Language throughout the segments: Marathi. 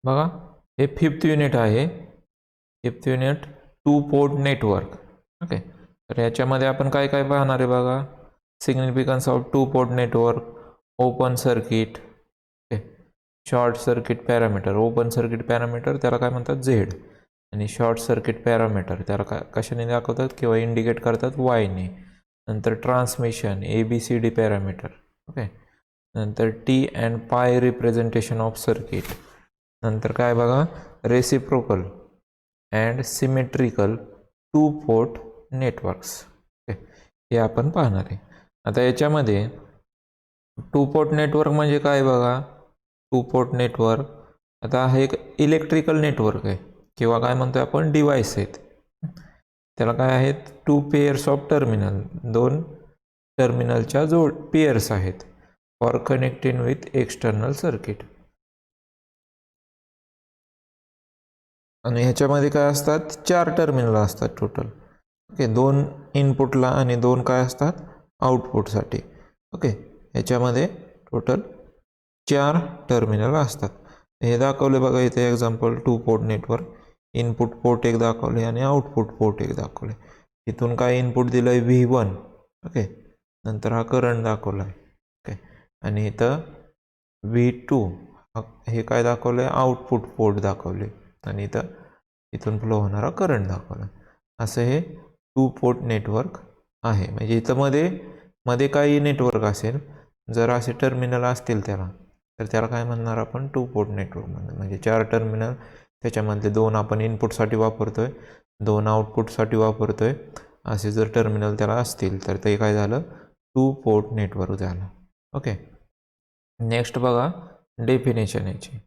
बघा, हे 5th युनिट आहे. 5th unit 2 port network. Okay, तर याच्यामध्ये आपण काय काय पाहणार आहे बघा. Significance of 2 port network, open circuit, okay, short circuit parameter. Open circuit parameter त्याला काय म्हणतात, झेड, आणि शॉर्ट सर्किट पॅरामीटर त्याला कशाने दाखवतात किंवा इंडिकेट करतात, वायने. नंतर ट्रान्समिशन, ABCD पॅरामीटर. ओके, नंतर टी अँड पाय रिप्रेझेंटेशन ऑफ सर्किट. नंतर काय बघा, reciprocal and symmetrical 2 port networks. Okay, हे आपण पाहणार आहे. आता याच्यामध्ये 2 पोर्ट नेटवर्क म्हणजे काय बघा. 2 पोर्ट नेटवर्क आता हा एक इलेक्ट्रिकल नेटवर्क आहे किंवा काय म्हणतोय आपण, डिव्हाइस आहेत. त्याला काय आहेत, 2 पेअर्स ऑफ टर्मिनल, 2 टर्मिनलच्या पेअर्स आहेत for connecting with external circuit. आणि ह्याच्यामध्ये काय असतात, 4 टर्मिनल असतात टोटल. ओके, 2 इनपुटला आणि 2 काय असतात, आउटपुटसाठी. ओके, ह्याच्यामध्ये टोटल 4 टर्मिनल असतात. हे दाखवले बघा इथे example 2 port network. Input port एक दाखवले आणि आउटपुट पोर्ट एक दाखवले. इथून काय इनपुट दिलं आहे, V1. ओके, नंतर हा करंट दाखवला आहे. ओके, आणि इथं V2 हे काय दाखवलं आहे, आउटपुट पोर्ट दाखवले, आणि इथून फ्लो होणारा करंट दाखवला. असं हे 2 पोर्ट नेटवर्क आहे. म्हणजे इथं मध्ये काही नेटवर्क असेल, जर असे टर्मिनल असतील तर त्याला काय म्हणणार आपण, 2 पोर्ट नेटवर्क म्हणणार. म्हणजे 4 टर्मिनल, त्याच्यामधले 2 आपण इनपुटसाठी वापरतोय, 2 आउटपुटसाठी वापरतोय. असे जर टर्मिनल त्याला असतील तर ते काय झालं, 2 पोर्ट नेटवर्क झालं. ओके, नेक्स्ट बघा डेफिनेशन याची.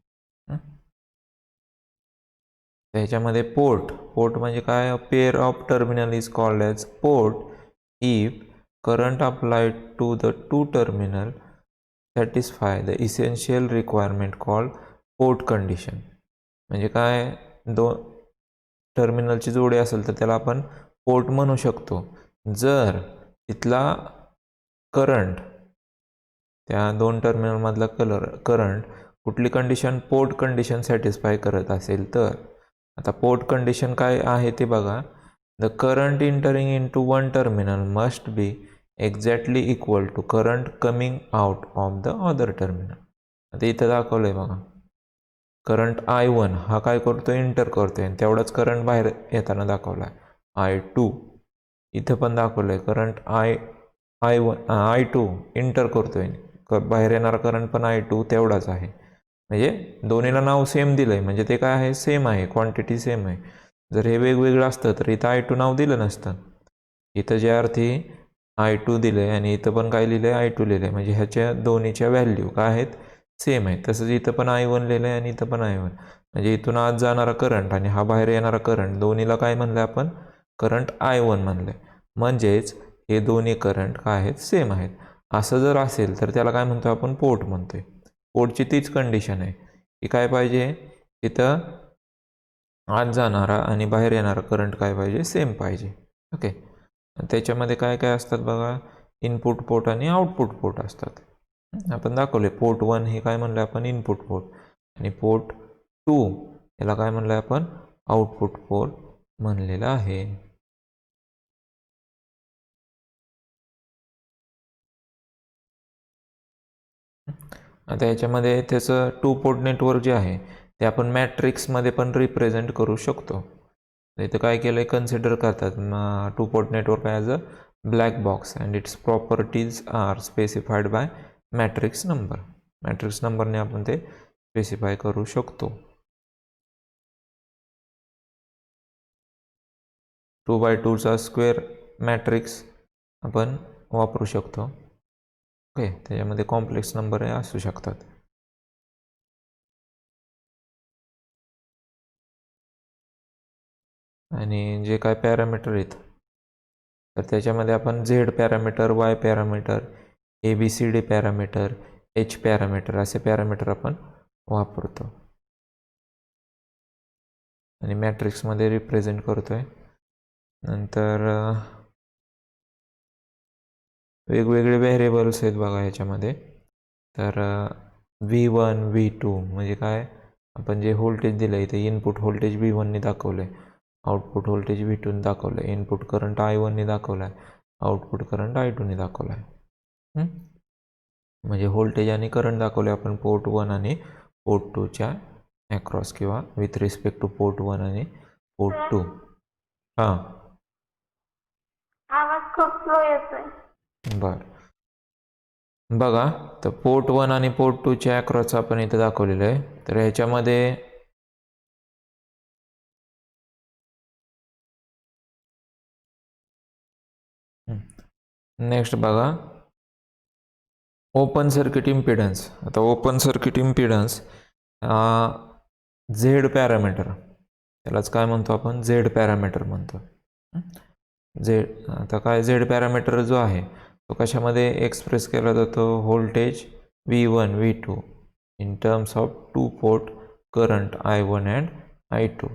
त्याच्यामध्ये पोर्ट म्हणजे काय, pair of terminal is called as port if current applied to the 2 terminal satisfy the essential requirement called port condition. म्हणजे काय, 2 टर्मिनलची जोडी असेल तर त्याला आपण पोर्ट म्हणू शकतो जर तिथला करंट, त्या 2 टर्मिनलमधला करंट कुठली कंडिशन, पोर्ट कंडिशन सॅटिस्फाय करत असेल तर. आता पोर्ट कंडिशन काय आहे ते बघा. The current entering in to 1 terminal must be exactly equal to current coming out of the other terminal. आता इथं दाखवलं आहे बघा, करंट I1 हा काय करतोय, इंटर करतोय, आणि तेवढाच करंट बाहेर येताना दाखवला आहे I2. इथं पण दाखवलं आहे करंट I2 इंटर करतोय, बाहेर येणारा करंट पण I2 तेवढाच आहे. म्हणजे दोन्हीला नाव सेम दिलं आहे, म्हणजे ते काय आहे, सेम आहे, क्वांटिटी सेम आहे. जर हे वेगवेगळं असतं तर इथं I2 नाव दिलं नसतं. इथं ज्या अर्थी I2 दिलं आहे आणि इथं पण काय लिहिलं आहे, I2 लिहिलं आहे, म्हणजे ह्याच्या दोन्हीच्या व्हॅल्यू काय आहेत, सेम आहे. तसंच इथं पण I1 लिहिलं आहे आणि इथं पण I1. म्हणजे इथून आत जाणारा करंट आणि हा बाहेर येणारा करंट, दोन्हीला काय म्हणलं आपण, करंट I1 म्हणलं आहे. म्हणजेच हे दोन्ही करंट काय आहेत, सेम आहेत. असं जर असेल तर त्याला काय म्हणतो आपण, पोर्ट म्हणतोय. पोर्टची तीच कंडिशन आहे की काय पाहिजे, तिथं आत जाणारा आणि बाहेर येणारा करंट काय पाहिजे, सेम पाहिजे. ओके, त्याच्यामध्ये काय काय असतात बघा, इनपुट पोर्ट आणि आउटपुट पोर्ट असतात. आपण दाखवले पोर्ट 1 हे काय म्हणलं आपण, इनपुट पोर्ट, आणि पोर्ट 2 याला काय म्हणलं आपण, आउटपुट पोर्ट म्हणलेलं आहे. आता याच्यामध्ये त्याचं 2 पोर्ट नेटवर्क जे आहे ते आपण मॅट्रिक्समध्ये पण रिप्रेझेंट करू शकतो. इथं काय केलं आहे, कन्सिडर करतात 2 port network as a black box and its properties are specified by matrix number. Matrix नंबरने आपण ते स्पेसिफाय करू शकतो. 2x2चा स्क्वेअर मॅट्रिक्स आपण वापरू शकतो. ओके, त्याच्यामध्ये कॉम्प्लेक्स नंबर असू शकतात. आणि जे काय पॅरामीटर आहेत तर त्याच्यामध्ये आपण Z parameter, Y parameter, ABCD parameter, H parameter असे पॅरामीटर आपण वापरतो आणि मॅट्रिक्समध्ये रिप्रेझेंट करतोय. नंतर वेगवेगळे व्हेरिएबल्स आहेत बघा ह्याच्यामध्ये. तर V1 V2 म्हणजे काय, आपण जे व्होल्टेज दिलं आहे ते इनपुट व्होल्टेज V1ने दाखवलं आहे, आउटपुट व्होल्टेज V2ने दाखवलं आहे, इनपुट करंट I1ने दाखवला आहे, आउटपुट करंट I2ने दाखवला आहे. म्हणजे व्होल्टेज आणि करंट दाखवले आपण पोर्ट 1 आणि पोर्ट 2च्या ॲक्रॉस किंवा विथ रिस्पेक्ट टू पोर्ट 1 आणि पोर्ट 2. हां, आवाज खूप स्लो येतोय. बरं बघा, तर पोर्ट 1 आणि पोर्ट 2च्या ॲक्रॉस आपण इथं दाखवलेलं आहे. तर ह्याच्यामध्ये नेक्स्ट बघा, ओपन सर्किट इम्पिडन्स. आता open circuit impedance Z parameter, त्यालाच काय म्हणतो आपण, झेड पॅरामीटर म्हणतो. झेड, आता काय झेड पॅरामीटर जो आहे तो कशामध्ये एक्सप्रेस केला जातो, voltage V1 V2 in terms of two port current I1 and I2.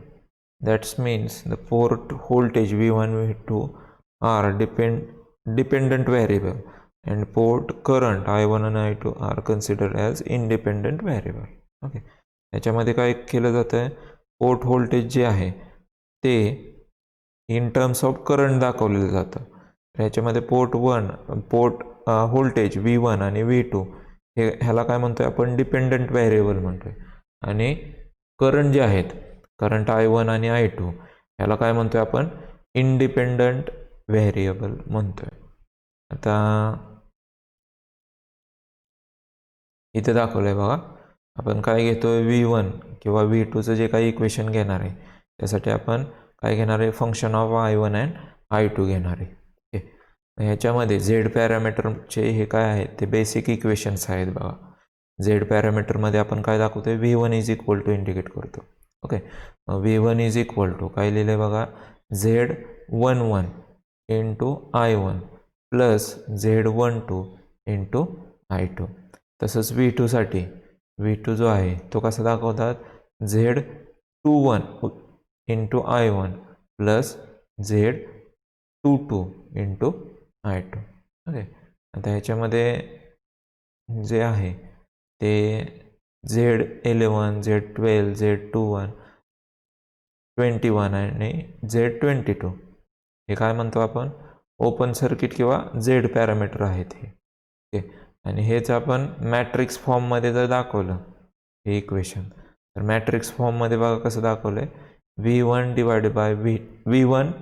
That means the port voltage V1 V2 are dependent variable and port current I1 and I2 are considered as independent variable. Okay, याच्यामध्ये काय केलं जातं आहे, पोर्ट व्होल्टेज जे आहे ते इन टर्म्स ऑफ करंट दाखवलेलं जातं. ह्याच्यामध्ये पोर्ट व्होल्टेज V1 आणि V2 ह्याला काय म्हणतोय आपण, डिपेंडंट व्हेरिएबल म्हणतोय. आणि करंट जे आहेत, करंट I1 आणि I2 ह्याला काय म्हणतोय आपण, इंडिपेंडंट व्हेरिएबल म्हणतोय. आता इथे दाखवलंय बघा, आपण काय घेतोय, V1 किंवा V2चं जे काही इक्वेशन घेणार आहे त्यासाठी आपण काय घेणार आहे, function of I1 and I2 घेणार आहे. ओके, ह्याच्यामध्ये झेड पॅरामीटरचे हे काय आहेत, ते बेसिक इक्वेशन्स आहेत बघा. झेड पॅरामीटरमध्ये आपण काय दाखवतोय, V1 is equal to indicate करतो. Okay, V1 is equal to काय लिहिलं आहे बघा, Z11 into I1 plus Z12 into I2. तसंच V2साठी, V2 जो आहे तो कसा दाखवतात, Z21 into I1 plus Z22 into I2. Okay, आता ह्याच्यामध्ये जे आहे ते Z11 Z12 Z21 21 आणि Z22 हे काय म्हणतो आपण, ओपन सर्किट किंवा झेड पॅरामीटर आहेत हे. ओके, आणि हेच आपण मॅट्रिक्स फॉर्ममध्ये जर दाखवलं हे इक्वेशन, तर मॅट्रिक्स फॉर्ममध्ये बघा कसं दाखवलं आहे, V1 divided by V1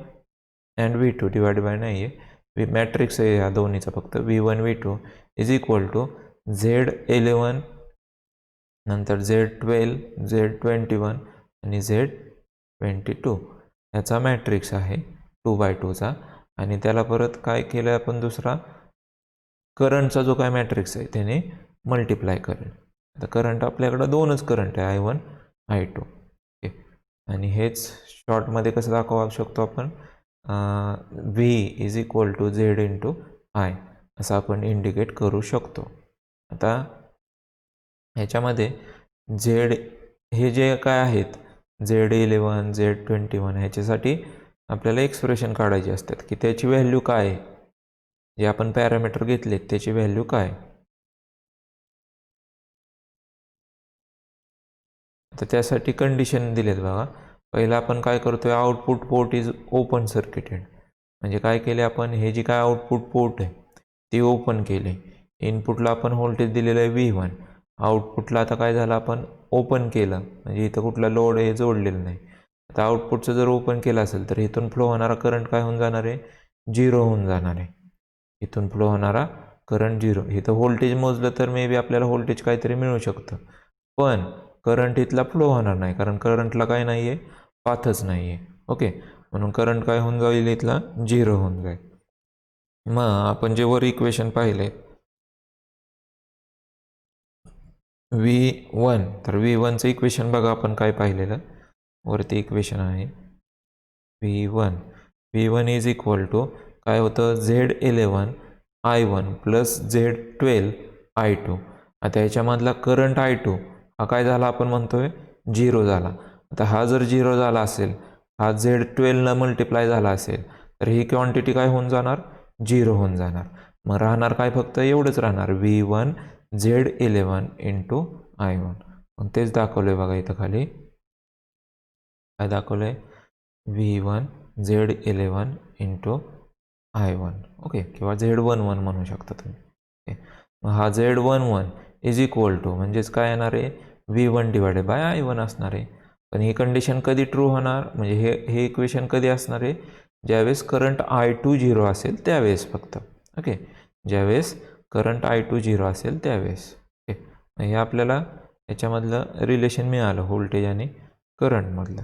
and V2 divided bye नाही आहे, मॅट्रिक्स आहे ह्या दोन्हीचा फक्त, V1 V2 is equal to Z11 नंतर Z12 Z21 आणि Z22 ह्याचा मॅट्रिक्स आहे 2x2चा. आणि त्याला परत काय केलं आपण, दुसरा करंटचा जो काय मॅट्रिक्स आहे त्याने मल्टिप्लाय करेल. आता करंट आपल्याकडं दोनच करंट आहे, I1 I2. ओके, आणि हेच शॉर्टमध्ये कसं दाखवू शकतो आपण, V is equal to Z into I असं आपण इंडिकेट करू शकतो. आता ह्याच्यामध्ये झेड हे जे काय आहेत, Z11 Z21 ह्याच्यासाठी आपल्याला एक्सप्रेशन काढायची असतात की त्याची व्हॅल्यू काय आहे, जे आपण पॅरामीटर घेतले त्याची व्हॅल्यू काय. तर त्यासाठी कंडिशन दिलेत बघा. पहिला आपण काय करतोय, output port is open circuited. म्हणजे काय केले आपण, हे जी काय आउटपुट पोर्ट आहे ती ओपन केले. इनपुटला आपण व्होल्टेज दिलेलं आहे V1, आउटपुटला आता काय झालं, आपण ओपन केलं म्हणजे इथं कुठला लोड हे जोडलेलं नाही. आता आउटपुटचं जर ओपन केलं असेल तर इथून फ्लो होणारा करंट काय होऊन जाणार आहे, 0 होऊन जाणार आहे. इथून फ्लो होणारा करंट 0. इथं व्होल्टेज मोजलं तर मे बी आपल्याला व्होल्टेज काहीतरी मिळू शकतं, पण करंट इथला फ्लो होणार नाही कारण करंटला काय नाही आहे, पाथच नाही आहे. ओके, म्हणून करंट काय होऊन जाईल, इथला 0 होऊन जाईल. मग आपण जे वर इक्वेशन पाहिले V1, तर V1चं इक्वेशन बघा आपण काय पाहिलेलं, वरती इक्वेशन आहे V1 इज इक्वल टू काय होतं, Z11 I1 plus Z12 I2. आता ह्याच्यामधला करंट I2 हा काय झाला, आपण म्हणतोय 0 झाला. आता हा जर 0 झाला असेल, हा Z12 मल्टिप्लाय झाला असेल, तर ही क्वांटिटी काय होऊन जाणार, 0 होऊन जाणार. मग राहणार काय, फक्त एवढंच राहणार, V1 Z11 इंटू I1. मग तेच दाखवलं आहे बघा इथं खाली. काय दाखवलं आहे? V1 Z11 into I1. Okay, किंवा Z11 म्हणू शकता तुम्ही. ओके, मग हा Z11 इज इक्वल टू म्हणजेच काय येणार आहे? V1 डिवायडेड बाय I1 असणार आहे. पण ही कंडिशन कधी ट्रू होणार? म्हणजे हे इक्वेशन कधी असणार आहे? ज्यावेळेस करंट I2 झिरो असेल त्यावेळेस फक्त. ओके, ज्यावेळेस करंट I2 झिरो असेल त्यावेळेस. ओके, हे आपल्याला याच्यामधलं रिलेशन मिळालं व्होल्टेज आणि करंटमधलं.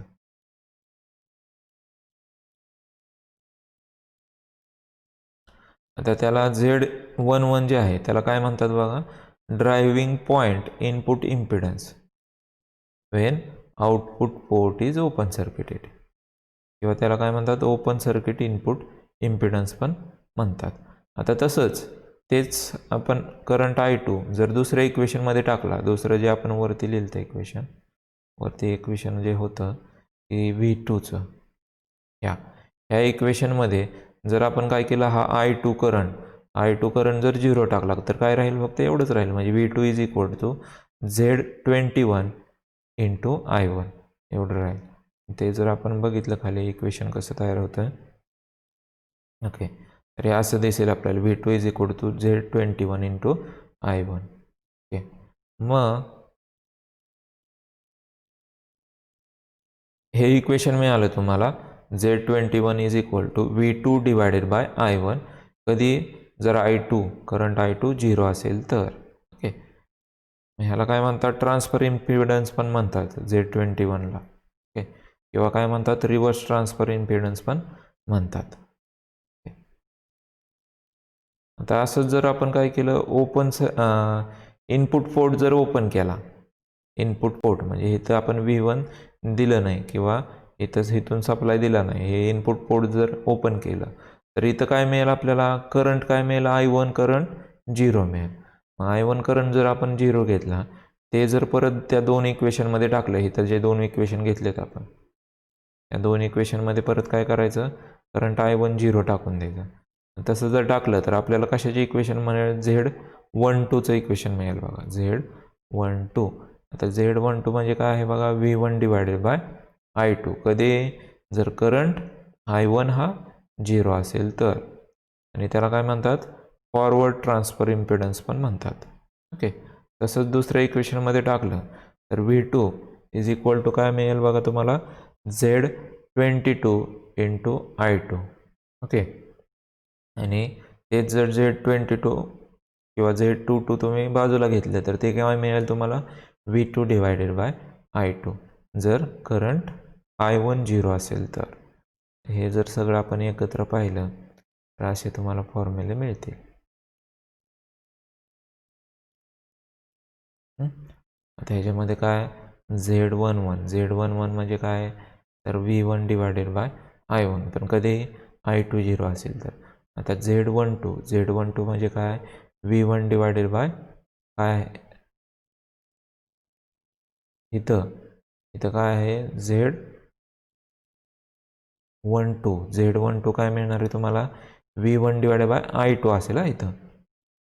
आता त्याला Z11 जे आहे त्याला काय म्हणतात बघा? Driving point input impedance Wien output port is open circuited, किंवा त्याला काय म्हणतात? ओपन सर्किट इनपुट इम्पिडन्स पण म्हणतात. आता तसंच तेच आपण करंट I2 जर दुसऱ्या इक्वेशनमध्ये टाकला, दुसरं जे आपण वरती लिहिलं इक्वेशन, वरती इक्वेशन जे होतं की V2चं, ह्या इक्वेशनमध्ये जर आपण काय केलं, हा I2 करंट जर झिरो टाकला तर काय राहील? फक्त एवढंच राहील, म्हणजे V2 is equal to Z21 into I1 एवढं राहील. ते जर आपण बघितलं खाली इक्वेशन कसं तयार होतं, ओके, तर हे असं दिसेल आपल्याला. V2 is equal to Z21 into I1. Okay, मग हे इक्वेशन मिळालं तुम्हाला. Z21 is equal to V2 divided by I1 कधी? जर करंट I2 झिरो असेल तर. ओके, ह्याला काय म्हणतात? ट्रान्सफर इम्पिडन्स पण म्हणतात Z21ला. ओके, किंवा काय म्हणतात? रिव्हर्स ट्रान्सफर इम्पिडन्स पण म्हणतात. आता असंच जर आपण काय केलं, इनपुट पोर्ट जर ओपन केला, इनपुट पोर्ट म्हणजे इथं आपण V1 दिलं नाही किंवा इथून सप्लाय दिला नाही, हे इनपुट पोर्ट जर ओपन केलं तर इथं काय मिळेल आपल्याला? करंट काय मिळेल? I1 करंट झिरो मिळेल. मग I1 करंट जर आपण झिरो घेतला, ते जर परत त्या दोन इक्वेशनमध्ये टाकलं, इथं जे दोन इक्वेशन घेतलेत आपण, या दोन इक्वेशनमध्ये परत काय करायचं? करंट I1 झिरो टाकून द्यायचं. तसं जर टाकलं तर आपल्याला कशाचे इक्वेशन मिळेल? Z12चं इक्वेशन मिळेल बघा, Z12. आता Z12 म्हणजे काय आहे बघा? V1 डिवायडेड बाय I2 कधी? जर करंट I1 हा झिरो असेल तर. आणि त्याला काय म्हणतात? फॉरवर्ड ट्रान्सफर इम्पिडन्स पण म्हणतात. ओके, तसंच दुसऱ्या इक्वेशनमध्ये टाकलं तर V2 इज इक्वल टू काय मिळेल बघा तुम्हाला? Z22 into I2. ओके, आणि तेच जर Z22 किंवा Z22 तुम्ही बाजूला घेतले तर ते केव्हा मिळेल तुम्हाला? V2 डिवायडेड बाय I2 जर करंट I1 झिरो असेल तर. हे जर सगळं आपण एकत्र पाहिलं तर असे तुम्हाला फॉर्म्युले मिळतील. आता ह्याच्यामध्ये काय? Z11 म्हणजे काय? तर V1 डिवायडेड बाय I1, पण कधी? I2 झिरो असेल तर. आता Z12 म्हणजे काय? V1 डिवायडेड बाय काय? इथं काय आहे? Z12 काय मिळणार आहे तुम्हाला? V1 डिवायडेड बाय I2 असेल.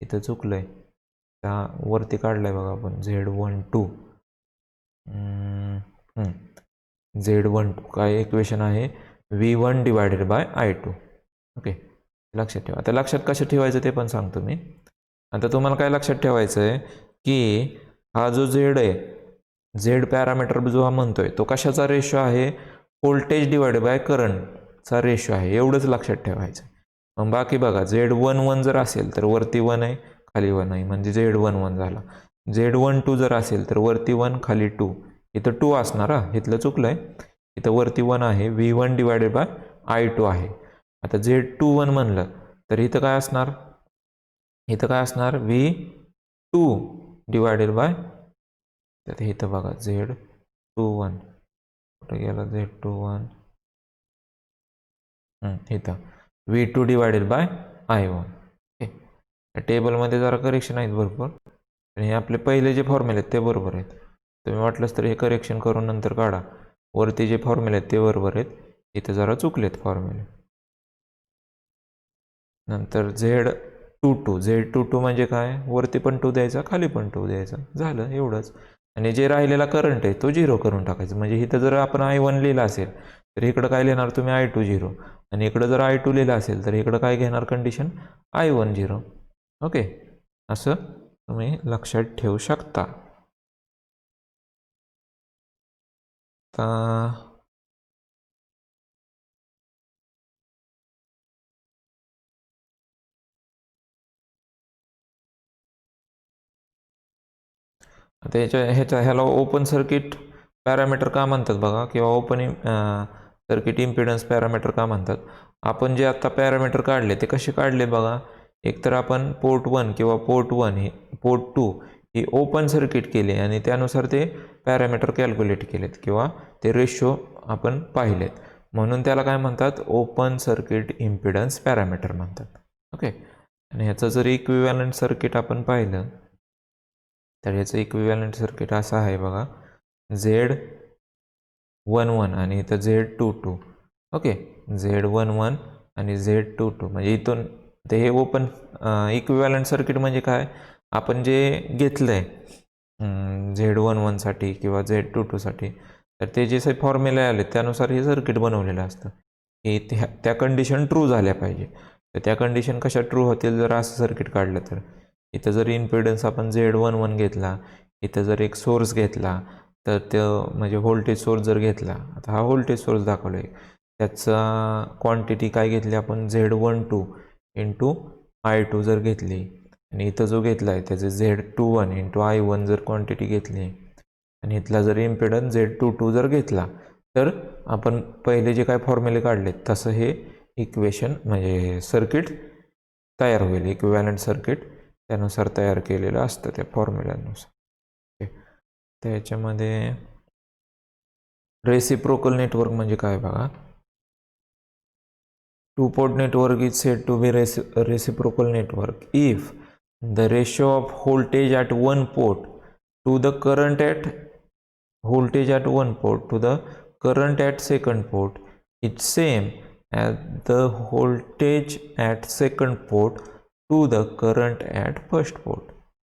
इथं चुकलं आहे, त्या वरती काढलं आहे बघा आपण. Z12 काय इक्वेशन आहे? V1 divided by I2. Okay, लक्षात ठेवा. आता लक्षात कसं ठेवायचं ते पण सांगतो मी. आता तुम्हाला काय लक्षात ठेवायचं आहे की हा जो Z आहे, Z पॅरामीटर जो हा म्हणतोय, तो कशाचा रेशो आहे? व्होल्टेज डिवायडेड बाय करंटचा रेशो आहे, एवढंच लक्षात ठेवायचं. मग बाकी बघा, Z11 जर असेल तर वरती 1 आहे, खाली 1 आहे, म्हणजे Z11 झाला. Z12 जर असेल तर वरती 1 खाली 2. इथं 2 असणार, इथलं चुकलं आहे. इथं वरती 1 आहे, V1 डिवायडेड बाय I2 आहे. आता Z21 म्हणलं तर इथं काय असणार? V2 डिवायडेड बाय, तर इथं बघा Z21 कुठं गेला? Z21 इथं V2 divided by I1. Okay, त्या टेबलमध्ये जरा करेक्शन आहेत भरपूर, आणि हे आपले पहिले जे फॉर्म्युले आहेत ते बरोबर आहेत. तुम्ही वाटलंच तर हे करेक्शन करून नंतर काढा. वरती जे फॉर्म्युले आहेत ते बरोबर आहेत, इथे जरा चुकलेत फॉर्म्युले. नंतर Z22 म्हणजे काय? वरती पण 2 द्यायचा, खाली पण 2 द्यायचा, झालं एवढंच. आणि जे राहिलेला करंट आहे तो 0 करून टाकायचा. म्हणजे इथं जर आपण I1 लिहिला असेल तर इकडं काय लिहिणार तुम्ही I2 0, आणि इकडं जर I2 लिहिलं असेल तर इकडं काय घेणार कंडिशन I1 0. ओके, असं तुम्ही लक्षात ठेवू शकता. ह्याला ओपन सर्किट पॅरामीटर का म्हणतात बघा, किंवा ओपन सर्किट इम्पिडन्स पॅरामीटर का म्हणतात. आपण जे आता पॅरामीटर काढले ते कसे काढले बघा. एकतर आपण पोर्ट 1 किंवा पोर्ट 1 हे पोर्ट 2 ही ओपन सर्किट केले आणि त्यानुसार ते पॅरामीटर कॅल्क्युलेट केलेत किंवा ते रेशो आपण पाहिलेत, म्हणून त्याला काय म्हणतात ओपन सर्किट इम्पिडन्स पॅरामीटर म्हणतात. ओके, आणि ह्याचं जर इक्विव्हॅलंट सर्किट आपण पाहिलं तर ह्याचं इक्विव्हॅलंट सर्किट असं आहे बघा. Z11 आणि इथं Z22. ओके, Z11 आणि Z22 म्हणजे इथून ते हे ओपन इक्विव्हॅलंट सर्किट म्हणजे काय, आपण जे घेतलं आहे Z11साठी किंवा Z22साठी तर ते जे फॉर्म्युले आले त्यानुसार हे सर्किट बनवलेलं असतं. हे त्या कंडिशन ट्रू झाल्या पाहिजे. तर त्या कंडिशन कशा ट्रू होतील जर असं सर्किट काढलं तर. इथं जर इम्पिडन्स आपण Z11 घेतला, इथं जर एक सोर्स घेतला तर तो म्हणजे व्होल्टेज सोर्स जर घेतला, आता हा व्होल्टेज सोर्स दाखवला आहे, त्याचा क्वांटिटी काय घेतली आपण Z12 इंटू I2 जर घेतली, आणि इथं जो घेतला आहे त्याचे Z21 इंटू I1 जर क्वांटिटी घेतली, आणि इथला जर इम्पिडन्स Z22 जर घेतला, तर आपण पहिले जे काय फॉर्म्युले काढले तसं हे इक्वेशन म्हणजे सर्किट तयार होईल. इक्विव्हॅलंट सर्किट त्यानुसार तयार केलेलं असतं त्या फॉर्म्युल्यानुसार. त्याच्यामध्ये रेसिप्रोकल नेटवर्क म्हणजे काय बघा. Two-port network is said to be reciprocal network if the ratio of voltage at one port to the current at second port is same as the voltage at second port to the current at first port.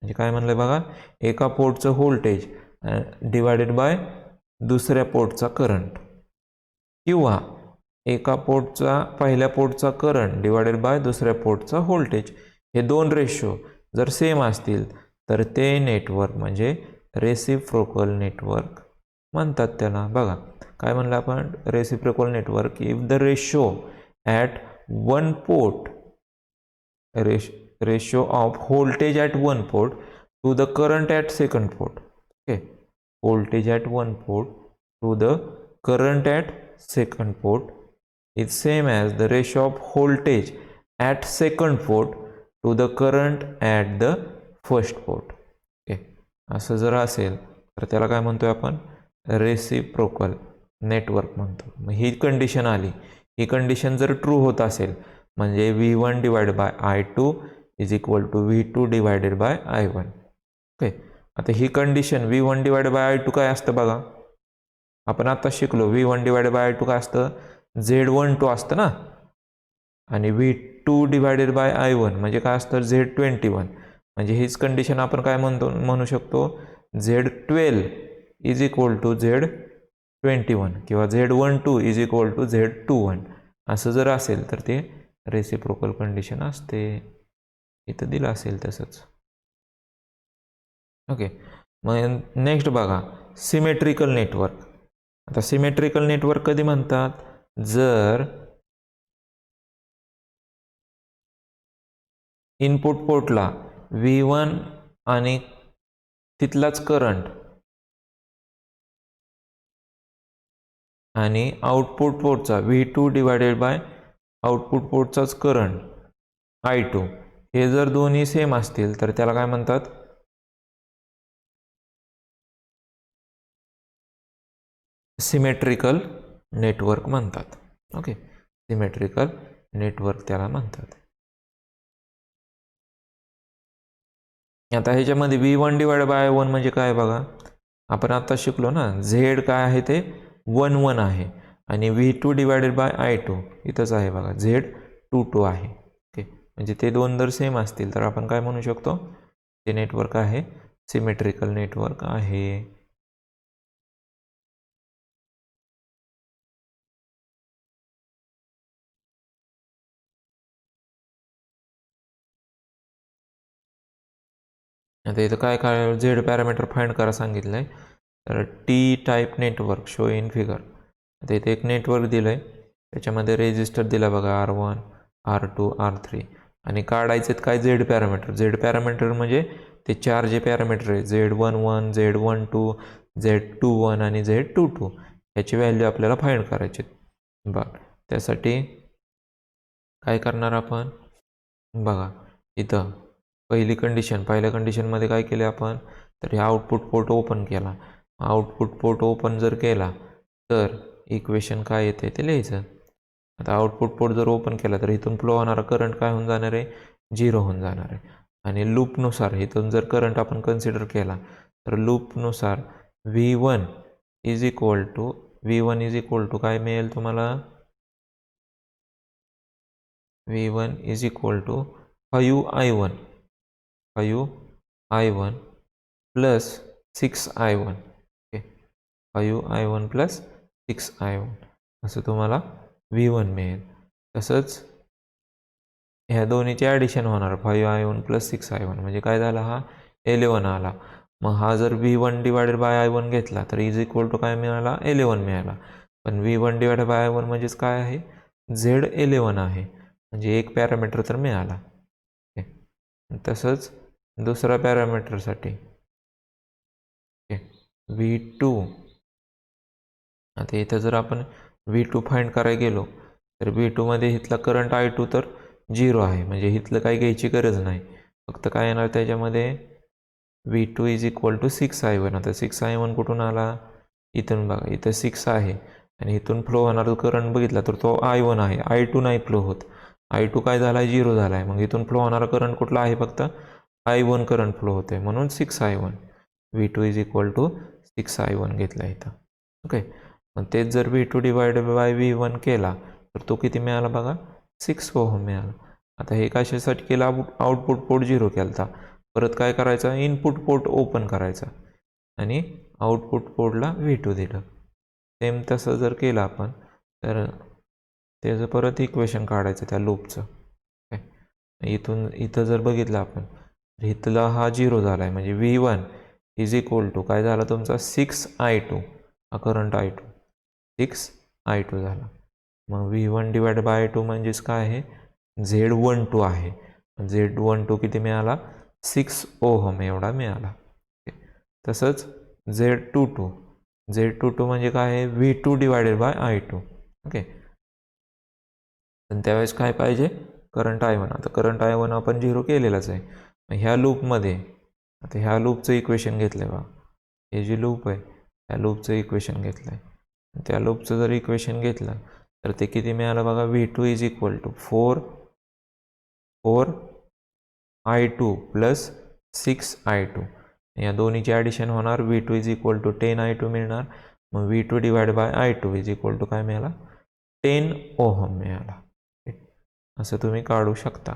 म्हणजे काय म्हणलं बघा, एका पोर्टचं व्होल्टेज डिवायडेड बाय दुसऱ्या पोर्टचा करंट, किंवा एका पोर्टचा पहिल्या पोर्टचा करंट डिवायडेड बाय दुसऱ्या पोर्टचा व्होल्टेज, हे दोन रेशो जर सेम असतील तर ते नेटवर्क म्हणजे रेसिप्रोकल नेटवर्क म्हणतात त्याला. बघा काय म्हणलं आपण, reciprocal network if the ratio at one port ratio of voltage at one port to the current at second port. Okay, voltage at one port to the current at second port is same as the ratio of voltage at second port to the current at the first port. Okay, असं जर असेल तर त्याला काय म्हणतोय आपण, रेसिप्रोकल नेटवर्क म्हणतो. मग ही कंडिशन आली, ही कंडिशन जर ट्रू होत असेल म्हणजे V1 divide by I2 is equal to V2 divided by I1. Okay, आता ही condition V1 divide by I2 काय असतं बघा, आपण आता शिकलो V1 डिवायडेड बाय I2 काय असतं, Z12 असतं ना, आणि V2 डिवायडेड बाय I1 म्हणजे काय असतं Z21. म्हणजे हीच कंडिशन आपण काय म्हणू शकतो, Z12 is equal to Z21 किंवा Z12 is equal to Z21 असं जर असेल तर ते रेसिप्रोकल कंडिशन असते. इथं दिलं असेल तसंच. ओके, मग नेक्स्ट बघा सिमेट्रिकल नेटवर्क. आता सिमेट्रिकल नेटवर्क कधी म्हणतात, जर इनपुट पोर्टला V1 आणि तिथलाच करंट आणि आउटपुट पोर्टचा V2 डिवायडेड बाय आउटपुट पोर्टचाच करंट I2 हे जर दोन्ही सेम असतील तर त्याला काय म्हणतात, सिमेट्रिकल नेटवर्क म्हणतात. ओके, सिमेट्रिकल नेटवर्क त्याला म्हणतात. आता ह्याच्यामध्ये V1 डिवाइड बाय I1 म्हणजे काय बघा, आपण आता शिकलो ना, Z काय आहे ते 1 आहे आणि V2 डिवायडेड बाय I2 इथंच आहे बघा Z22 आहे. ओके, म्हणजे ते दोन जर सेम असतील तर आपण काय म्हणू शकतो, ते नेटवर्क आहे सिमेट्रिकल नेटवर्क आहे. आता इथं काय काय झेड पॅरामीटर फाइंड करा सांगितलं आहे. तर T type network show in figure. आता इथे एक नेटवर्क दिलं आहे, त्याच्यामध्ये रेजिस्टर दिला बघा R1 R2 R3 आणि काढायचे काय झेड पॅरामीटर. झेड पॅरामीटर म्हणजे ते चार जे पॅरामीटर आहे Z11 Z12 Z21 आणि Z22 ह्याची व्हॅल्यू आपल्याला फाइंड करायची. बघ त्यासाठी काय करणार आपण बघा इथं पहिल्या कंडिशनमध्ये काय केले आपण तर हे आउटपुट पोर्ट ओपन केला. आउटपुट पोर्ट ओपन जर केला तर इक्वेशन काय येते ते लिहायचं. आता आउटपुट पोर्ट जर ओपन केला तर इथून फ्लो होणारा करंट काय होऊन जाणार आहे 0 होऊन जाणार आहे. आणि लूपनुसार इथून जर करंट आपण कन्सिडर केला तर लूपनुसार V1 इज इक्वल टू काय मिळेल तुम्हाला V1 is equal to 5I1 plus 6I1 okay 5I1 plus 6I1 असं तुम्हाला V1 मिळेल. तसंच ह्या दोन्हीचे ॲडिशन होणार 5I1 प्लस 6I1 म्हणजे काय झाला हा 11 आला. मग हा जर V1 डिवायडेड बाय I1 घेतला तर इज इक्वल टू काय मिळाला 11 मिळाला. पण V1 डिवायडेड बाय I1 म्हणजेच काय आहे Z11 आहे म्हणजे एक पॅरामीटर तर मिळाला. तसंच दुसऱ्या पॅरामीटरसाठी V2 आता इथं जर आपण V2 फाइंड करायला गेलो तर V2 मध्ये इथला करंट I2 तर 0 आहे म्हणजे इथलं काही घ्यायची गरज नाही. फक्त काय येणार त्याच्यामध्ये V2 is equal to 6I1. आता 6I1 कुठून आला इथून बघा इथं 6 आहे आणि इथून फ्लो होणारा करंट बघितला तर तो I1 आहे I2 नाही फ्लो होत. I2 काय झाला आहे 0 झाला आहे. मग इथून फ्लो होणारा करंट कुठला आहे फक्त I1 करंट फ्लो होते म्हणून 6I1 V2 is equal to 6I1 घेतला इथं. ओके मग तेच जर V2 डिवायडेड बाय V1 केला तर तो किती मिळाला बघा 6 ओहम मिळाला. आता हे कशासाठी केला आउटपुट पोर्ट 0 केला. परत काय करायचं इनपुट पोर्ट ओपन करायचा आणि आउटपुट पोर्टला V2 दिलं. सेम तसं जर केलं आपण तर त्याचं परत इक्वेशन काढायचं त्या लूपचं. इथं जर बघितलं आपण तर इथला हा 0 झाला आहे म्हणजे V1 इज इक्वल टू काय झाला तुमचा 6I2 हा करंट I2 6I2 झाला. मग V1 डिवाइड बाय I2 म्हणजेच काय आहे Z12 आहे. Z12 किती मिळाला 6 ओहम एवढा मिळाला. तसंच Z22 म्हणजे काय आहे V2 divided by I2 okay. आणि त्यावेळेस काय पाहिजे करंट I1. आता करंट I1 आपण 0 केलेलाच आहे. ह्या लूपमध्ये आता ह्या लूपचं इक्वेशन घेतलं आहे बघा हे जी लूप आहे ह्या लूपचं इक्वेशन घेतलं आहे. त्या लूपचं जर इक्वेशन घेतलं तर ते किती मिळालं बघा V2 is equal to 4I2 plus 6I2 या दोन्हीची ॲडिशन होणार V2 is equal to 10I2 मिळणार. मग V2 divide by I2 is equal to काय मिळाला 10 ओहम मिळाला. असं तुम्ही काढू शकता.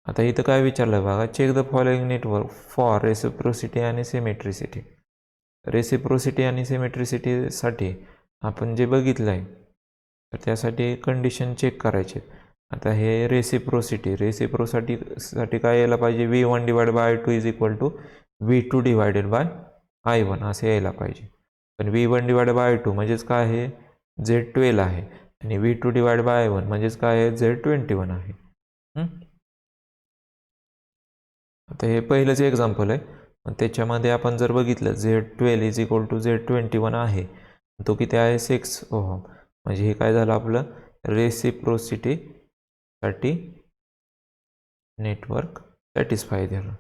आता इथं काय विचारलं बघा check the following network for reciprocity आणि सिमेट्रिसिटी. रेसिप्रोसिटी आणि सिमेट्रिसिटीसाठी आपण जे बघितलं आहे तर त्यासाठी कंडिशन चेक करायचे. आता हे रेसिप्रोसिटीसाठी काय यायला पाहिजे V1 divide by I2 is equal to V2 divided by I1 असे यायला पाहिजे. पण V1 डिवाइड बाय I2 म्हणजेच काय आहे Z12 आहे आणि V2 डिवाइड बाय I1 म्हणजेच काय आहे Z21 आहे. आता हे पहिलंच एक्झाम्पल आहे. त्याच्यामध्ये आपण जर बघितलं Z12 is equal to Z21 आहे तो किती आहे 6 ओहम म्हणजे हे काय झालं आपलं रेसिप्रोसिटीसाठी नेटवर्क सॅटिस्फाय झालं.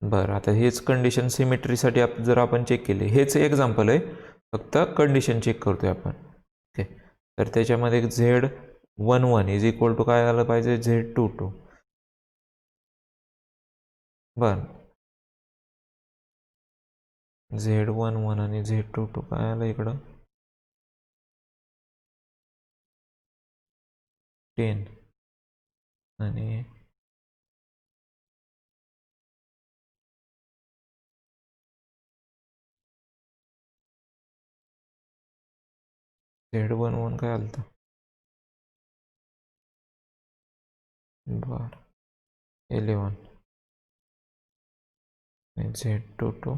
बरं आता हेच कंडिशन सिमेट्रीसाठी जर आपण चेक केले हेच एक्झाम्पल आहे फक्त कंडिशन चेक करतोय आपण. ओके तर त्याच्यामध्ये Z11 इज इक्वल टू काय आलं पाहिजे Z22. बरं Z11 आणि Z22 काय आलं इकडं 10 आणि Z11 काय आलं बरं 11 Z22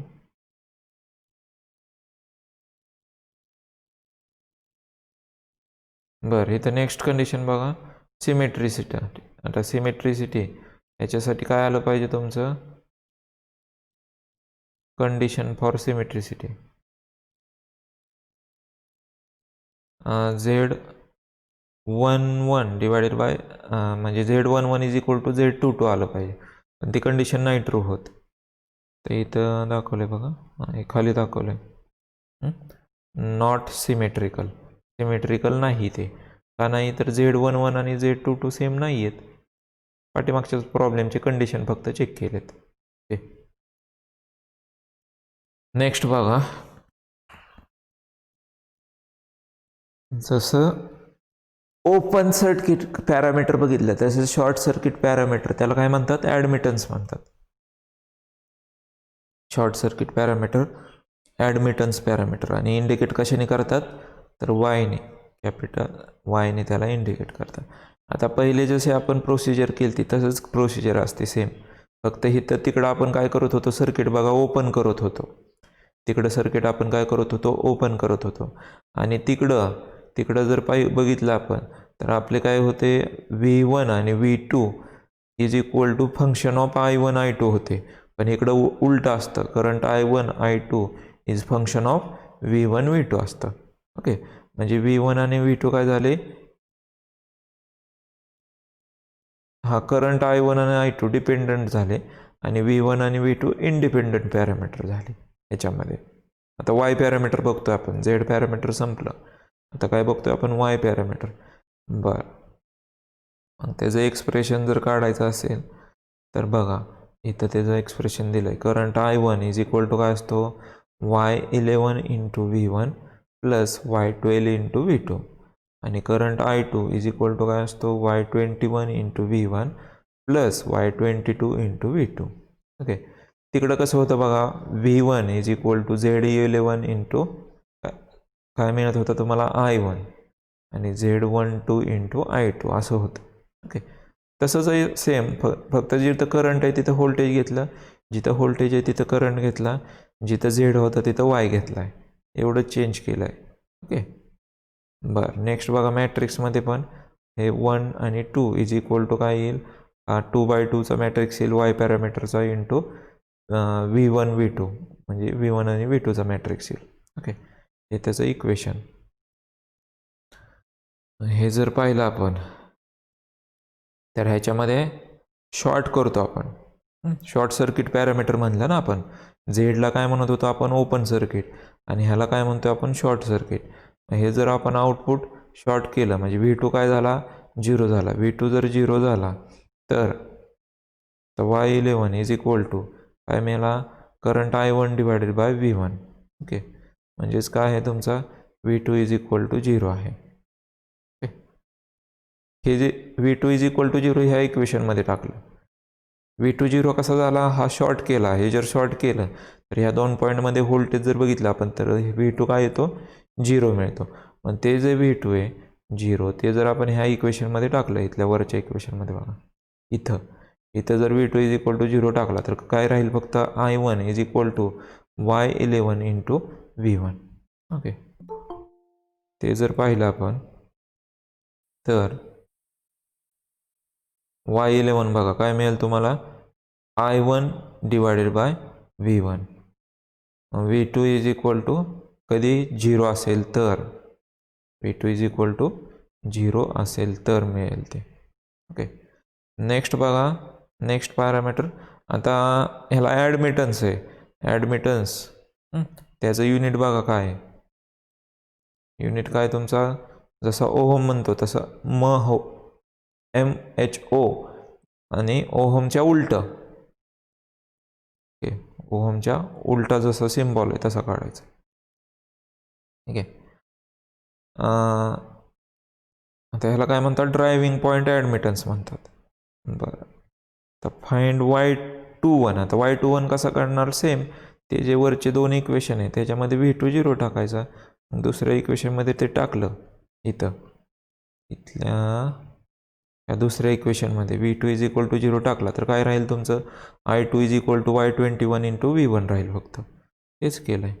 बरं इथं नेक्स्ट कंडिशन बघा सिमेट्रिसिटी. आता सिमेट्रिसिटी याच्यासाठी काय आलं पाहिजे तुमचं condition for symmetricity Z11 divided by म्हणजे Z11 is equal to Z22 आलं पाहिजे, पण ती कंडिशन नाही ट्रू होत. तर इथं दाखवलं बघा, हे खाली दाखवलं नॉट सिमेट्रिकल नाही ते. का नाही तर Z11 आणि Z22 सेम नाही आहेत. पाठीमागच्या प्रॉब्लेमचे कंडिशन फक्त चेक केलेत. नेक्स्ट बघा, जसं ओपन सर्किट पॅरामीटर बघितलं तसं शॉर्ट सर्किट पॅरामीटर त्याला काय म्हणतात ॲडमिटन्स म्हणतात. शॉर्ट सर्किट पॅरामीटर ॲडमिटन्स पॅरामीटर आणि इंडिकेट कशाने करतात तर वायने, कॅपिटल वायने त्याला इंडिकेट करतात. आता पहिले जसे आपण प्रोसिजर केली तसंच प्रोसिजर असते सेम, फक्त इथं तिकडं आपण काय करत होतो सर्किट बघा ओपन करत होतो. तिकडं सर्किट आपण काय करत होतो ओपन करत होतो आणि तिकडं जर बघितलं आपण तर आपले काय होते V1 आणि V2 is equal to function of I1 I2 होते. पण इकडं उलटं असतं, current I1 I2 is function of V1 V2 असतं. ओके, म्हणजे V1 आणि V2 काय झाले, हा करंट I1 आणि I2 डिपेंडंट झाले आणि V1 आणि V2 इंडिपेंडंट पॅरामीटर झाले याच्यामध्ये. आता वाय पॅरामीटर बघतोय आपण, झेड पॅरामीटर संपलं, आता काय बघतोय आपण वाय पॅरामीटर. बरं, मग त्याचं एक्सप्रेशन जर काढायचं असेल तर बघा इथं त्याचं एक्सप्रेशन दिलं आहे, current I1 is equal to काय असतो Y11 into V1 plus Y12 into V2 आणि current I2 is equal to काय असतो Y21 into V1 plus Y22 into V2. Okay, तिकडं कसं होतं बघा V1 is equal to Z11 into काय मिळत होतं तुम्हाला I1 आणि Z12 इंटू I2 असं होतं. ओके, तसंच सेम फक्त जिथं करंट आहे तिथं व्होल्टेज घेतलं, जिथं व्होल्टेज आहे तिथं करंट घेतला, जिथं झेड होतं तिथं वाय घेतला आहे, एवढं चेंज केलं आहे. ओके, बरं नेक्स्ट बघा मॅट्रिक्समध्ये पण हे 1 आणि 2 इज इक्वल टू काय येईल 2/2चा मॅट्रिक्स येईल वाय पॅरामीटरचा इंटू V1 V2 म्हणजे V1 आणि V2चा मॅट्रिक्स येईल. ओके, हे त्याचं इक्वेशन. हे जर पाहिलं आपण तर ह्याच्यामध्ये शॉर्ट करतो आपण, शॉर्ट सर्किट पॅरामीटर म्हणलं ना आपण, झेडला काय म्हणत होतो आपण ओपन सर्किट आणि ह्याला काय म्हणतो आपण शॉर्ट सर्किट. हे जर आपण आउटपुट शॉर्ट केलं म्हणजे V2 काय झाला 0 झाला, V2 जर 0 झाला तर Y11 इज इक्वल टू काय मिळाला current I1 divided by V1. Okay, म्हणजेच काय आहे तुमचा V2 इज इक्वल टू 0 आहे. हे जे V2 इज इक्वल टू 0 ह्या इक्वेशनमध्ये टाकलं. V2 0 कसा झाला, हा शॉर्ट केला, हे जर शॉर्ट केलं तर ह्या 2 पॉईंटमध्ये व्होल्टेज जर बघितलं आपण तर V2 काय येतो 0 मिळतो. पण ते जे V2 आहे 0 ते जर आपण ह्या इक्वेशनमध्ये टाकलं, इथल्या वरच्या इक्वेशनमध्ये बघा इथं जर V2 इज इक्वल टू 0 टाकला तर काय राहील फक्त I1 is equal to Y11 into V1. Okay, ते जर पाहिलं आपण तर Y11 बघा काय मिळेल तुम्हाला I1 divided by V1. V2 is equal to कधी 0 असेल तर V2 इज इक्वल टू 0 असेल तर मिळेल ते. ओके, नेक्स्ट बघा नेक्स्ट पॅरामीटर. आता ह्याला ॲडमिटन्स आहे, ॲडमिटन्स त्याचं युनिट बघा काय आहे, युनिट काय तुमचा जसा ओहम म्हणतो तसं MHO आणि ओहमच्या उलटं. ओके, ओहमच्या उलटा जसं सिम्बॉल आहे तसा काढायचा. ठीक आहे, आता ह्याला काय म्हणतात ड्रायव्हिंग पॉईंट ॲडमिटन्स म्हणतात. बरं, तर फाइंड Y21. आता Y21 कसा काढणार सेम ते जे वरचे 2 इक्वेशन आहे त्याच्यामध्ये V2 0 टाकायचा दुसऱ्या इक्वेशनमध्ये ते टाकलं इथं, इथल्या या दुसऱ्या इक्वेशनमध्ये V2 इज इक्वल टू 0 टाकला तर काय राहील तुमचं, I2 is equal to Y21 into V1 राहील फक्त. तेच केलं आहे.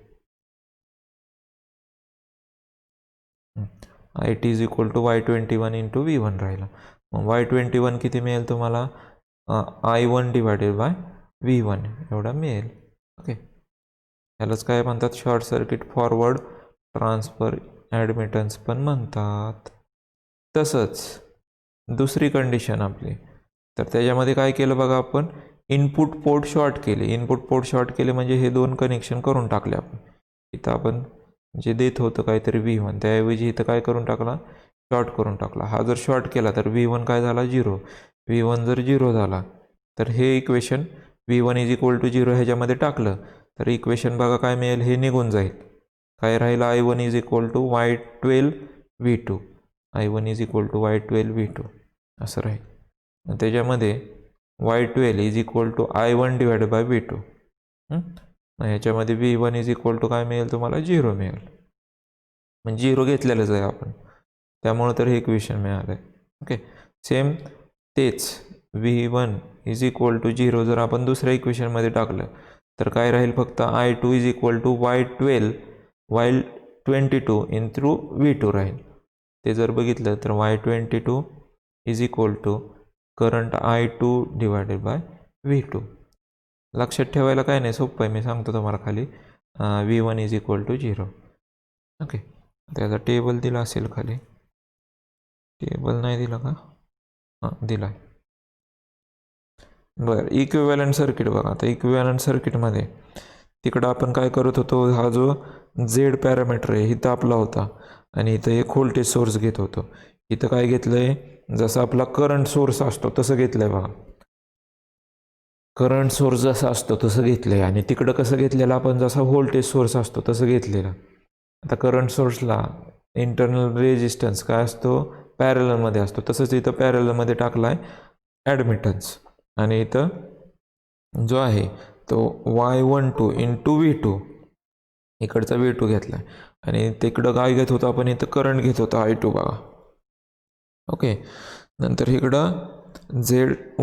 IT is equal to Y21 into V1 राहिला. मग Y21 किती मिळेल तुम्हाला, I1 डिवायडेड बाय V1 एवढा मिळेल. ओके, यालाच काय म्हणतात, शॉर्ट सर्किट फॉरवर्ड ट्रान्सफर ॲडमिटन्स पण म्हणतात. तसंच दुसरी कंडिशन आपली, तर त्याच्यामध्ये काय केलं बघा, आपण इनपुट पोर्ट शॉर्ट केले. इनपुट पोर्ट शॉर्ट केले म्हणजे हे दोन कनेक्शन करून टाकले आपण. इथं आपण जे देत होतं काहीतरी V1, त्याऐवजी इथं काय करून टाकला, शॉर्ट करून टाकला. हा जर शॉर्ट केला तर V1 काय झाला, 0. V1 जर 0 झाला तर हे equation V1 is equal to 0 ह्याच्यामध्ये टाकलं तर इक्वेशन बघा काय मिळेल, हे निघून जाईल. काय राहील, I1 is equal to Y12 V2. I1 is equal to Y12 V2 असं राहील. त्याच्यामध्ये Y12 is equal to I1 divided by V2. ह्याच्यामध्ये V1 इज इक्वल टू काय मिळेल तुम्हाला, 0 मिळेल. म्हणजे 0 घेतलेलंच आहे आपण, त्यामुळं तर हे इक्वेशन मिळालं आहे. ओके, सेम तेच V1 इज इक्वल टू 0 जर आपण दुसऱ्या इक्वेशनमध्ये टाकलं तर काय राहील, फक्त I2 is equal to Y12 Y22 into V2 राहील. ते जर बघितलं तर Y22 is equal to current I2 divided by V2. लक्षात ठेवायला काय नाही, सोपं आहे, मी सांगतो तुम्हाला खाली. V1 is equal to 0. Okay, त्याचा टेबल दिला असेल खाली, टेबल नाही दिला का, हां दिला आहे. बरं, इक्विव्हॅलंट सर्किट बघा. आता इक्विव्हॅलंट सर्किटमध्ये तिकडं आपण काय करत होतो, हा जो Z पॅरामीटर आहे इथं आपला होता आणि इथं एक व्होल्टेज सोर्स घेत होतो. इथं काय घेतलं आहे, जसं आपला करंट सोर्स असतो तसं घेतलं आहे बघा. करंट सोर्स जसा असतो तसं घेतलं आहे आणि तिकडं कसं घेतलेलं आपण, जसा व्होल्टेज सोर्स असतो तसं घेतलेलं. आता करंट सोर्सला इंटरनल रेजिस्टन्स काय असतो, पॅरललमध्ये असतो, तसंच इथं पॅरललमध्ये टाकला आहे ॲडमिटन्स. आणि इथं जो आहे तो Y12 इंटू V2, इकडचा V2 घेतला आहे आणि तिकडं काय घेत होतो आपण, इथं करंट घेत होतो I2 बघा. ओके, नंतर इकडं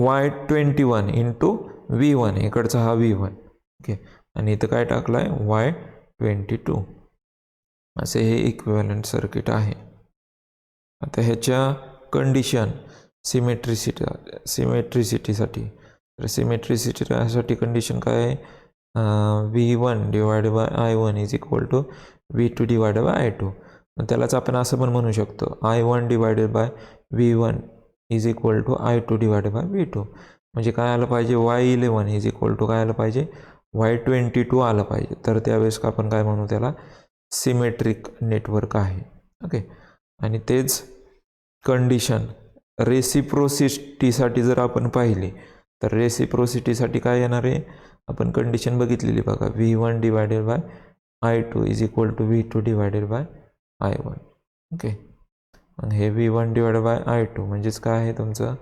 Y21 इंटू V1, इकडचा हा V1. ओके, आणि इथं काय टाकलं आहे, Y22. असे हे इक्विव्हॅलंट सर्किट आहे. आता ह्याच्या कंडिशन सिमेट्रिसिटीसाठी, तर सिमेट्रिसिटीसाठी कंडिशन काय आहे, V1 divided by I1 is equal to V2 divided by I2. मग त्यालाच आपण असं पण म्हणू शकतो, I1 divided by V1 is equal to I2 divided by V2. म्हणजे काय आलं पाहिजे, Y11 इज इक्वल टू काय आलं पाहिजे, Y22 आलं पाहिजे. तर त्यावेळेस आपण काय म्हणू, त्याला सिमेट्रिक नेटवर्क आहे. ओके, आणि तेच कंडिशन रेसिप्रोसिटीसाठी जर आपण पाहिली तर रेसिप्रोसिटीसाठी काय येणार आहे, आपण कंडिशन बघितलेली बघा, V1 divided by I2 is equal to V2 divided by I1. Okay, मग हे V1 डिवायडेड बाय I2 म्हणजेच काय आहे तुमचं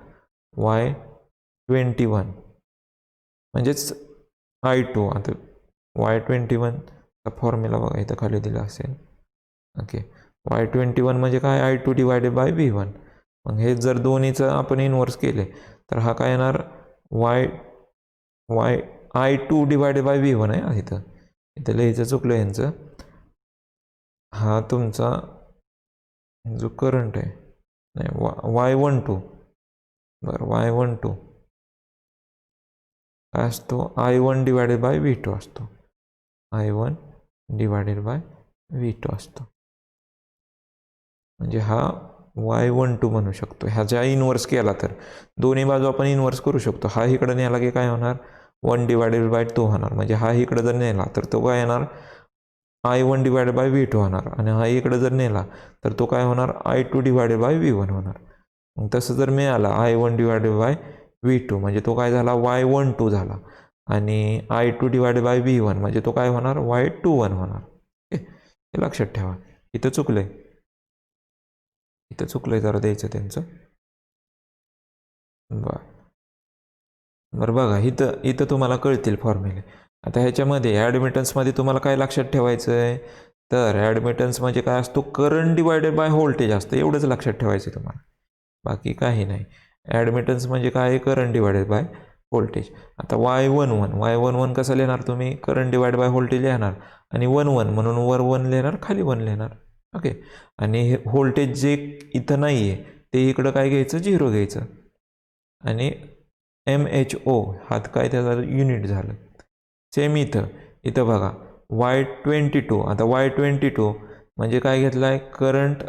Y21 म्हणजेच I2. आता Y21 चा फॉर्म्युला बघा इथं खाली दिला असेल. ओके, Y21 म्हणजे काय, I2 डिवायडेड बाय V1. मग हे जर दोन्हीचं आपण इन्व्हर्स केले तर हा काय येणार, I2 डिवायडेड बाय V1 आहे. इथं लिहायचं चुकलं यांचं. हा तुमचा जो करंट आहे, नाही Y12, बरं Y12 काय असतो, I1 डिवायडेड बाय V2 असतो. I1 डिवायडेड बाय V2 असतो. म्हणजे हा Y12 म्हणू शकतो. ह्याच्या इन्व्हर्स केला तर दोन्ही बाजू आपण इन्व्हर्स करू शकतो. हा इकडं नेला की काय होणार, 1 डिवायडेड बाय 2 होणार. म्हणजे हा इकडं जर नेला तर तो काय येणार, I1 डिवायडेड बाय V2 होणार. आणि हा इकडं जर नेला तर तो काय होणार, I2 डिवायडेड बाय V1 होणार. मग तसं जर मिळाला I1 डिवायडेड बाय V2 म्हणजे तो काय झाला, Y12 झाला. आणि I2 डिवायडेड बाय V1 म्हणजे तो काय होणार, Y21 होणार. ओके, हे लक्षात ठेवा. इथं चुकलंय, जरा द्यायचं त्यांचं. बरं बघा, इथं तुम्हाला कळतील फॉर्म्युले. आता ह्याच्यामध्ये ॲडमिटन्समध्ये तुम्हाला काय लक्षात ठेवायचं आहे, तर ॲडमिटन्स म्हणजे काय असतो, करंट डिवायडेड बाय व्होल्टेज असतं, एवढंच लक्षात ठेवायचं तुम्हाला, बाकी काही नाही. ॲडमिटन्स म्हणजे काय आहे, करंट डिवायडेड बाय व्होल्टेज. आता y11 कसं लिहिणार तुम्ही, करंट डिवाइड बाय व्होल्टेज लिहिणार आणि 1 म्हणून वर 1 लिहिणार, खाली 1 लिहिणार. ओके. आणि हे व्होल्टेज जे इथं नाही आहे ते इकडं काय घ्यायचं, 0 घ्यायचं. आणि MHO हात काय त्याचा युनिट झालं. सेम इथं बघा Y22. आता Y22 म्हणजे काय घेतलं आहे, current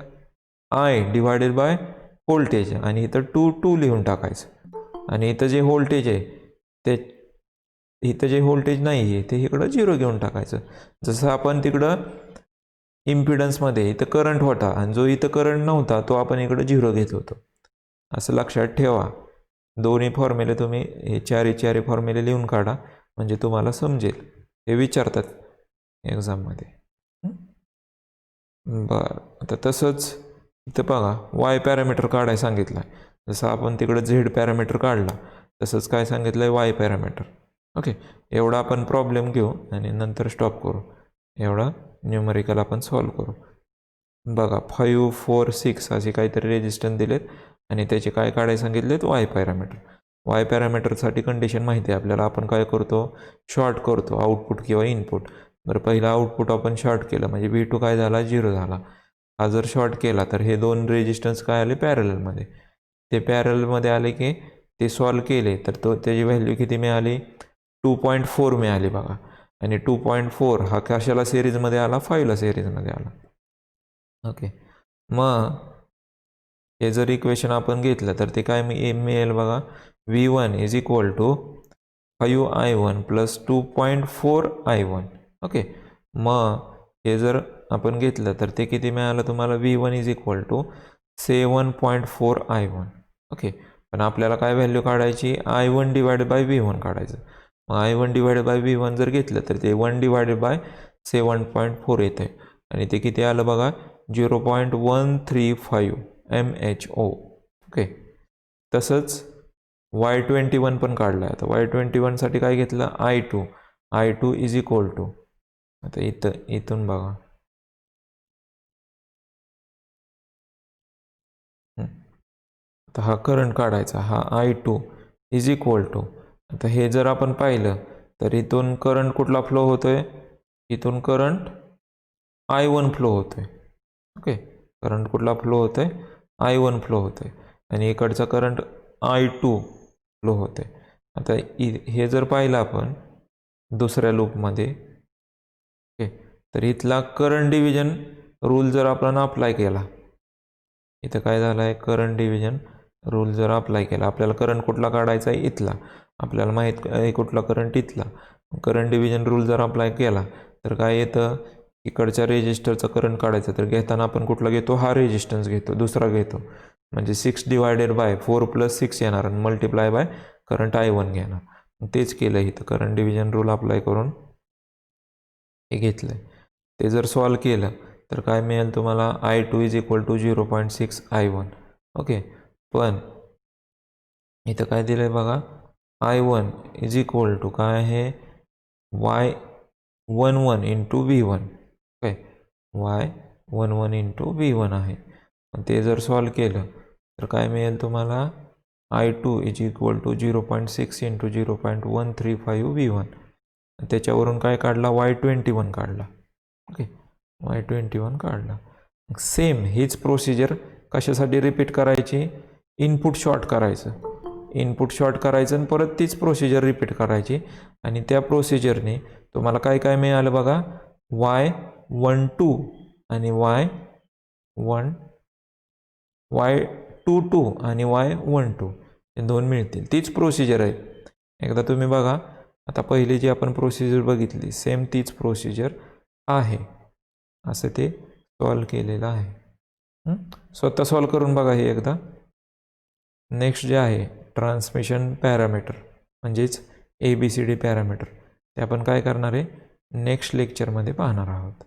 I divided by voltage, आणि इथं 2 लिहून टाकायचं. आणि इथं जे व्होल्टेज आहे ते, इथं जे व्होल्टेज नाही आहे ते इकडं 0 घेऊन टाकायचं. जसं आपण तिकडं इम्पिडन्समध्ये इथं करंट होता आणि जो इथं करंट नव्हता तो आपण इकडं 0 घेत होतो, असं लक्षात ठेवा. दोन्ही फॉर्म्युले तुम्ही हे चारी फॉर्म्युले लिहून काढा, म्हणजे तुम्हाला समजेल. हे विचारतात एक्झाममध्ये. बरं, आता तसंच इथं बघा वाय पॅरामीटर काढायला सांगितलं आहे. जसं आपण तिकडं झेड पॅरामीटर काढला तसंच काय सांगितलं आहे, वाय पॅरामीटर. ओके. एवढा आपण प्रॉब्लेम घेऊ आणि नंतर स्टॉप करू. एवढा न्यूमरिकल आपण सॉल्व्ह करू. बघा 5, 4, 6 असे काहीतरी रेजिस्टन्स दिलेत आणि त्याचे काय काढायला सांगितलेत, वाय पॅरामीटर. वाय पॅरामीटरसाठी कंडिशन माहिती आहे आपल्याला, आपण काय करतो, शॉर्ट करतो आउटपुट किंवा इनपुट. बरं, पहिला आउटपुट आपण शॉर्ट केलं म्हणजे V2 काय झाला, 0 झाला. हा जर शॉर्ट केला तर हे दोन रेजिस्टन्स काय आले, पॅरलमध्ये. ते पॅरलमध्ये आले की ते सॉल्व केले तर त्याची व्हॅल्यू किती मिळाली, 2.4 मिळाली बघा. आणि 2.4 हा कशाला सिरीजमध्ये आला, 5ला सिरीजमध्ये आला. ओके. मग हे जर इक्वेशन आपण घेतलं तर ते काय मिळेल बघा, V1 is equal to 5I1 plus 2.4I1. Okay. मग हे जर आपण घेतलं तर ते किती मिळालं तुम्हाला, V1 is equal to 7.4I1. Okay. पण आपल्याला काय व्हॅल्यू काढायची, I1 डिवायडेड बाय V1 काढायचं. मग I1 डिवायडेड बाय V1 जर घेतलं तर ते 1 डिवायडेड बाय 7.4 येतं आहे आणि ते किती आलं बघा, 0.135 MHO. ओके. तसंच Y21 पण काढलं आहे. आता Y21साठी काय घेतलं, I2 इज इक्वल टू, आता इथून बघा, आता हा करंट काढायचा, हा I2 इज इक्वल टू, आता हे जर आपण पाहिलं तर इथून करंट कुठला फ्लो होतोय, इथून करंट I1 फ्लो होतोय. ओके. करंट कुठला फ्लो होतोय, I1 फ्लो होतोय आणि इकडचा करंट I2 फ्लो होतोय. आता हे जर पाहिलं आपण दुसऱ्या लूपमध्ये, ओके, तर इथला करंट डिव्हिजन रूल जर आपण अप्लाय केला, इथं काय झालं आहे, करंट डिव्हिजन रूल जर अप्लाय केला, आपल्याला करंट कुठला काढायचा आहे, इथला. आपल्याला माहीत आहे कुठला करंट, इथला. करंट डिव्हिजन रूल जर अप्लाय केला तर काय येतं, इकडच्या रेजिस्टरचा करंट काढायचा तर घेताना आपण कुठला घेतो, हा रेजिस्टन्स घेतो, दुसरा घेतो. म्हणजे 6 डिवायडेड बाय 4 + 6 येणार आणि मल्टिप्लाय बाय करंट I1 घेणार. तेच केलं इथं, करंट डिव्हिजन रूल अप्लाय करून हे घेतलं आहे. ते जर सॉल्व केलं तर काय मिळेल तुम्हाला, I2 is equal to 0.6 I1. Okay. पण इथं काय दिलं आहे बघा, I1 इज इक्वल टू काय आहे, Y11 into V1. Okay. Y11 into V1 आहे. ते जर सॉल्व केलं तर काय मिळेल तुम्हाला, I2 is equal to 0.6 into 0.135 V1. त्याच्यावरून काय काढला, Y21 काढला. ओके. Y21 काढला. सेम हीच प्रोसिजर कशासाठी रिपीट करायची, इनपुट शॉर्ट करायचं, इनपुट शॉर्ट करायचं आणि परत तीच प्रोसिजर रिपीट करायची. आणि त्या प्रोसिजरने तुम्हाला काय काय मिळालं बघा, Y12 आणि Y22 आणि Y12 हे दोन मिळतील. तीच प्रोसिजर आहे. एकदा तुम्ही बघा, आता पहिली जी आपण प्रोसिजर बघितली सेम तीच प्रोसिजर आहे, असं ते सॉल्व केलेलं आहे. स्वतः सॉल्व करून बघा हे एकदा. नेक्स्ट जे आहे ट्रान्समिशन पॅरामीटर म्हणजेच ABCD पॅरामीटर, ते आपण काय करणार आहे, नेक्स्ट लेक्चरमध्ये पाहणार आहोत.